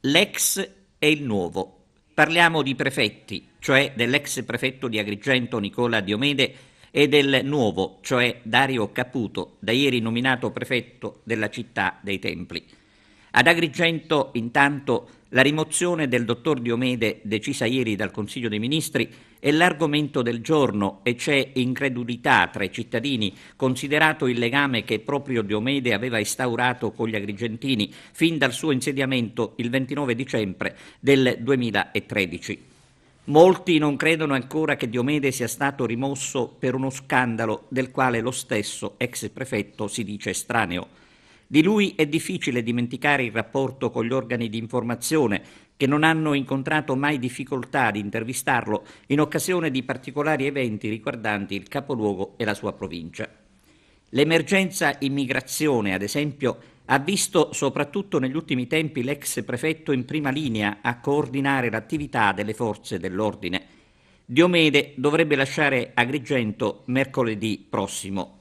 L'ex e il nuovo. Parliamo di prefetti, cioè dell'ex prefetto di Agrigento Nicola Diomede e del nuovo, cioè Dario Caputo, da ieri nominato prefetto della città dei Templi. Ad Agrigento, intanto, la rimozione del dottor Diomede, decisa ieri dal Consiglio dei Ministri, è l'argomento del giorno e c'è incredulità tra i cittadini, considerato il legame che proprio Diomede aveva instaurato con gli agrigentini fin dal suo insediamento il 29 dicembre del 2013. Molti non credono ancora che Diomede sia stato rimosso per uno scandalo del quale lo stesso ex prefetto si dice estraneo. Di lui è difficile dimenticare il rapporto con gli organi di informazione, che non hanno incontrato mai difficoltà di intervistarlo in occasione di particolari eventi riguardanti il capoluogo e la sua provincia. L'emergenza immigrazione, ad esempio, ha visto soprattutto negli ultimi tempi l'ex prefetto in prima linea a coordinare l'attività delle forze dell'ordine. Diomede dovrebbe lasciare Agrigento mercoledì prossimo.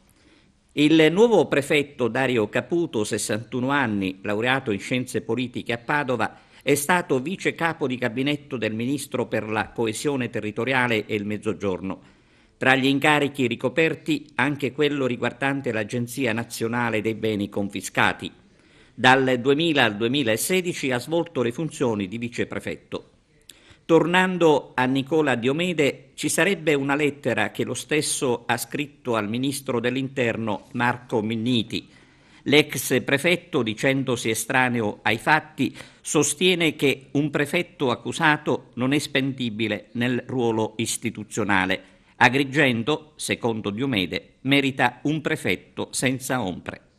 Il nuovo prefetto Dario Caputo, 61 anni, laureato in scienze politiche a Padova, è stato vice capo di gabinetto del ministro per la coesione territoriale e il Mezzogiorno. Tra gli incarichi ricoperti anche quello riguardante l'Agenzia Nazionale dei Beni Confiscati. Dal 2000 al 2016 ha svolto le funzioni di viceprefetto. Tornando a Nicola Diomede, ci sarebbe una lettera che lo stesso ha scritto al ministro dell'Interno Marco Minniti. L'ex prefetto, dicendosi estraneo ai fatti, sostiene che un prefetto accusato non è spendibile nel ruolo istituzionale. Agrigento, secondo Diomede, merita un prefetto senza ombre.